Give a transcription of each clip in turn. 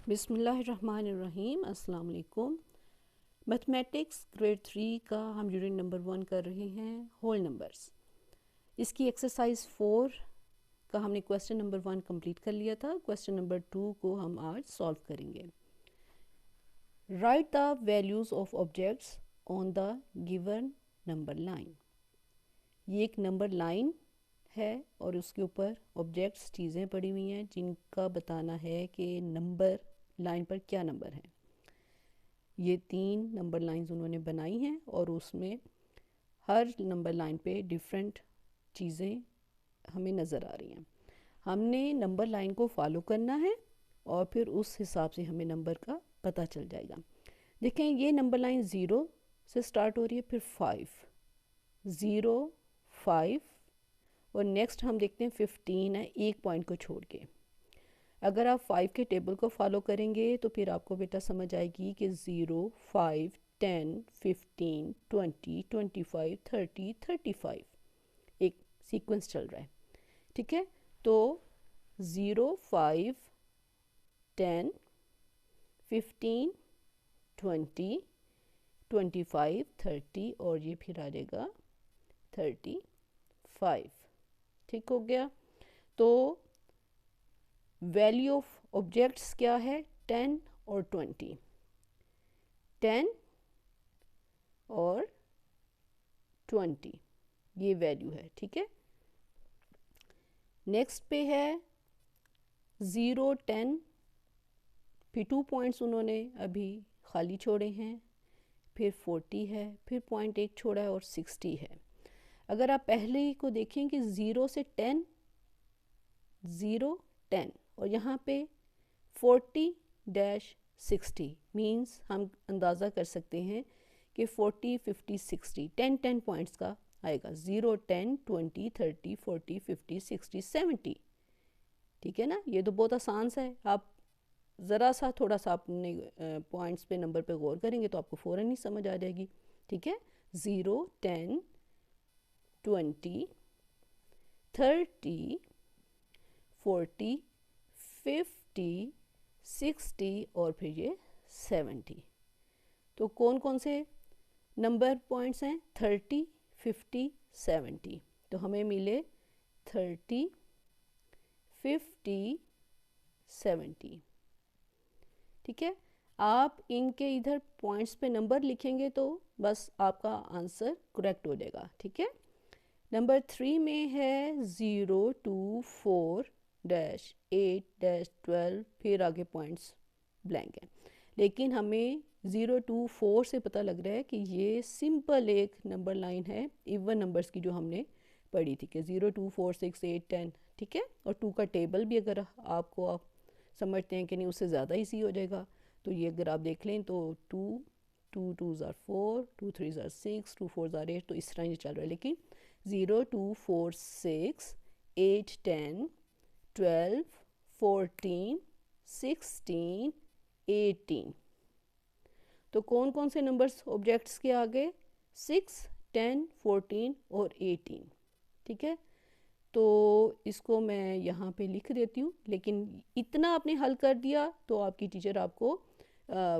बिस्मिल्लाहिर्रहमानिर्रहीम। अस्सलाम वालेकुम। मैथमेटिक्स ग्रेड 3 का हम यूनिट नंबर 1 कर रहे हैं, होल नंबर्स। इसकी एक्सरसाइज 4 का हमने क्वेश्चन नंबर 1 कंप्लीट कर लिया था। क्वेश्चन नंबर 2 को हम आज सॉल्व करेंगे। Right the values of objects on the given number line. ये एक नंबर लाइन है और उसके ऊपर ऑब्जेक्ट्स चीज़ें पड़ी हुई हैं जिनका बताना है कि नंबर लाइन पर क्या नंबर है। ये 3 नंबर लाइंस उन्होंने बनाई हैं और उसमें हर नंबर लाइन पे डिफरेंट चीज़ें हमें नज़र आ रही हैं। हमने नंबर लाइन को फॉलो करना है और फिर उस हिसाब से हमें नंबर का पता चल जाएगा। देखें, ये नंबर लाइन 0 से स्टार्ट हो रही है, फिर 5, 0, 5 और नेक्स्ट हम देखते हैं 15 है, एक पॉइंट को छोड़ के। अगर आप 5 के टेबल को फॉलो करेंगे तो फिर आपको बेटा समझ आएगी कि 0, 5, 10, 15, 20, 25, 30, 35 एक सीक्वेंस चल रहा है। ठीक है, तो 0, 5, 10, 15, 20, 25, 30 और ये फिर आ जाएगा 35। ठीक हो गया। तो वैल्यू ऑफ ऑब्जेक्ट्स क्या है? 10 और 20, 10 और 20 ये वैल्यू है। ठीक है, नेक्स्ट पे है 0, 10, फिर 2 पॉइंट्स उन्होंने अभी खाली छोड़े हैं, फिर 40 है, फिर पॉइंट एक छोड़ा है और 60 है। अगर आप पहले ही को देखें कि 0 से 10, 0, 10 और यहाँ पे 40-60 मीन्स हम अंदाज़ा कर सकते हैं कि 40, 50, 60 10 पॉइंट्स का आएगा। 0, 10, 20, 30, 40, 50, 60, 70। ठीक है ना, ये तो बहुत आसान सा है। आप ज़रा सा थोड़ा सा अपने पॉइंट्स पे नंबर पे गौर करेंगे तो आपको फ़ौरन ही समझ आ जाएगी। ठीक है, 0, 10, 20, 30, 40, 50, 60 और फिर ये 70। तो कौन कौन से नंबर पॉइंट्स हैं? 30, 50, 70। तो हमें मिले 30, 50, 70। ठीक है, आप इनके इधर पॉइंट्स पे नंबर लिखेंगे तो बस आपका आंसर करेक्ट हो जाएगा। ठीक है, नंबर 3 में है 0, 2, 4, -8, -12 फिर आगे पॉइंट्स ब्लैंक हैं, लेकिन हमें 0, 2, 4 से पता लग रहा है कि ये सिंपल एक नंबर लाइन है इवन नंबर्स की जो हमने पढ़ी थी कि 0, 2, 4, 6, 8, 10। ठीक है, और 2 का टेबल भी अगर आप समझते हैं कि नहीं उससे ज़्यादा ईजी हो जाएगा तो ये अगर आप देख लें तो 2, 2 2s are 4, 2 3s are 6, 2 4s are 8, तो इस तरह ये चल रहा है। लेकिन 0, 2, 4, 6, 8, 10, 12, 14, 16, 18। तो कौन कौन से नंबर्स ऑब्जेक्ट्स के आगे? 6, 10, 14 और 18। ठीक है, तो इसको मैं यहाँ पे लिख देती हूँ, लेकिन इतना आपने हल कर दिया तो आपकी टीचर आपको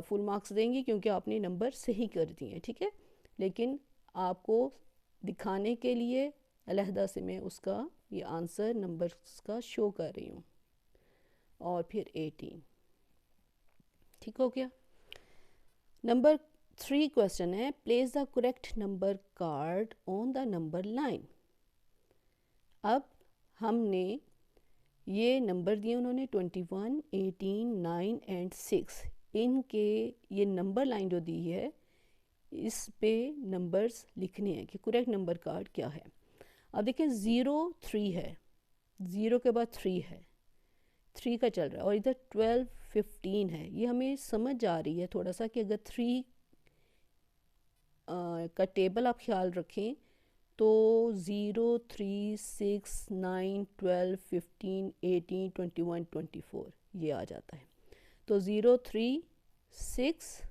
फुल मार्क्स देंगी क्योंकि आपने नंबर सही कर दिए। ठीक है, लेकिन आपको दिखाने के लिए अलहदा से मैं उसका ये आंसर नंबर्स का शो कर रही हूँ। और फिर 18। ठीक हो गया। नंबर 3 क्वेश्चन है, place the correct number card on the number line. अब हमने ये नंबर दिए उन्होंने 21, 18, 9 एंड 6। इनके ये नंबर लाइन जो दी है इस पे नंबर्स लिखने हैं कि करेक्ट नंबर कार्ड क्या है। अब देखें 0, 3 है, 0 के बाद 3 है, 3 का चल रहा है और इधर 12, 15 है। ये हमें समझ आ रही है थोड़ा सा कि अगर 3 का टेबल आप ख्याल रखें तो 0, 3, 6, 9, 12, 15, 18, 21, 24 ये आ जाता है। तो 0, 3, 6,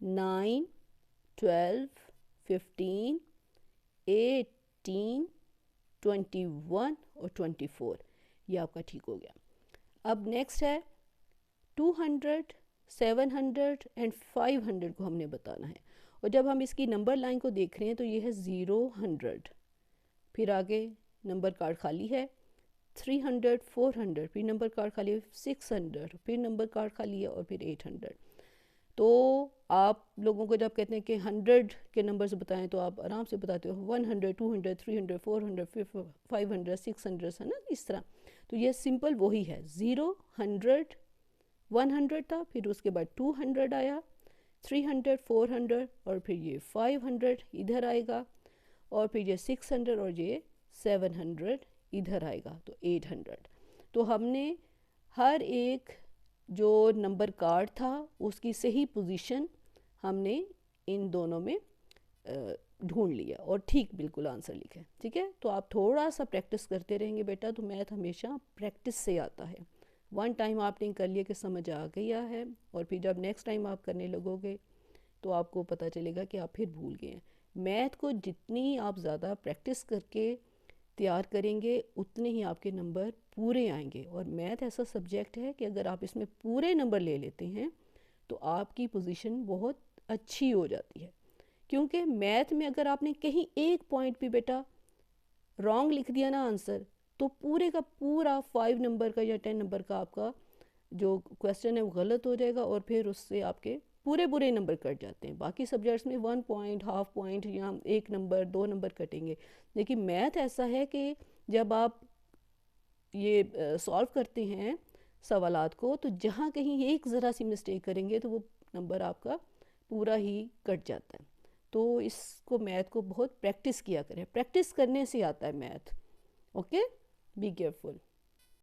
9, 12, 15, 18, 21 और 24 ये आपका ठीक हो गया। अब नेक्स्ट है 200, 700 एंड 500 को हमने बताना है। और जब हम इसकी नंबर लाइन को देख रहे हैं तो ये है 0, 100, फिर आगे नंबर कार्ड खाली है 300, 400, फिर नंबर कार्ड खाली है 600, फिर नंबर कार्ड खाली है और फिर 800। तो आप लोगों को जब कहते हैं कि 100 के नंबर से बताएं तो आप आराम से बताते हो 100, 200, 300, 400, 500, 600, है ना, इस तरह। तो ये सिंपल वही है, 0, 100, 100 था, फिर उसके बाद 200 आया, 300, 400 और फिर ये 500 इधर आएगा, और फिर ये 600 और ये 700 इधर आएगा, तो 800। तो हमने हर एक जो नंबर कार्ड था उसकी सही पोजीशन हमने इन दोनों में ढूंढ लिया और ठीक बिल्कुल आंसर लिखे। ठीक है, तो आप थोड़ा सा प्रैक्टिस करते रहेंगे बेटा, तो मैथ हमेशा प्रैक्टिस से आता है। वन टाइम आपने कर लिया कि समझ आ गया है, और फिर जब नेक्स्ट टाइम आप करने लगोगे तो आपको पता चलेगा कि आप फिर भूल गए हैं। मैथ को जितनी आप ज़्यादा प्रैक्टिस करके तैयार करेंगे उतने ही आपके नंबर पूरे आएंगे। और मैथ ऐसा सब्जेक्ट है कि अगर आप इसमें पूरे नंबर ले लेते हैं तो आपकी पोजीशन बहुत अच्छी हो जाती है। क्योंकि मैथ में अगर आपने कहीं एक पॉइंट भी बेटा रॉन्ग लिख दिया ना आंसर, तो पूरे का पूरा 5 नंबर का या 10 नंबर का आपका जो क्वेश्चन है वो गलत हो जाएगा, और फिर उससे आपके पूरे बुरे नंबर कट जाते हैं। बाकी सब्जेक्ट्स में 1 पॉइंट, हाफ पॉइंट या 1 नंबर 2 नंबर कटेंगे, लेकिन मैथ ऐसा है कि जब आप ये सॉल्व करते हैं सवालात को, तो जहाँ कहीं एक ज़रा सी मिस्टेक करेंगे तो वो नंबर आपका पूरा ही कट जाता है। तो इसको मैथ को बहुत प्रैक्टिस किया करें, प्रैक्टिस करने से आता है मैथ। Okay, be careful.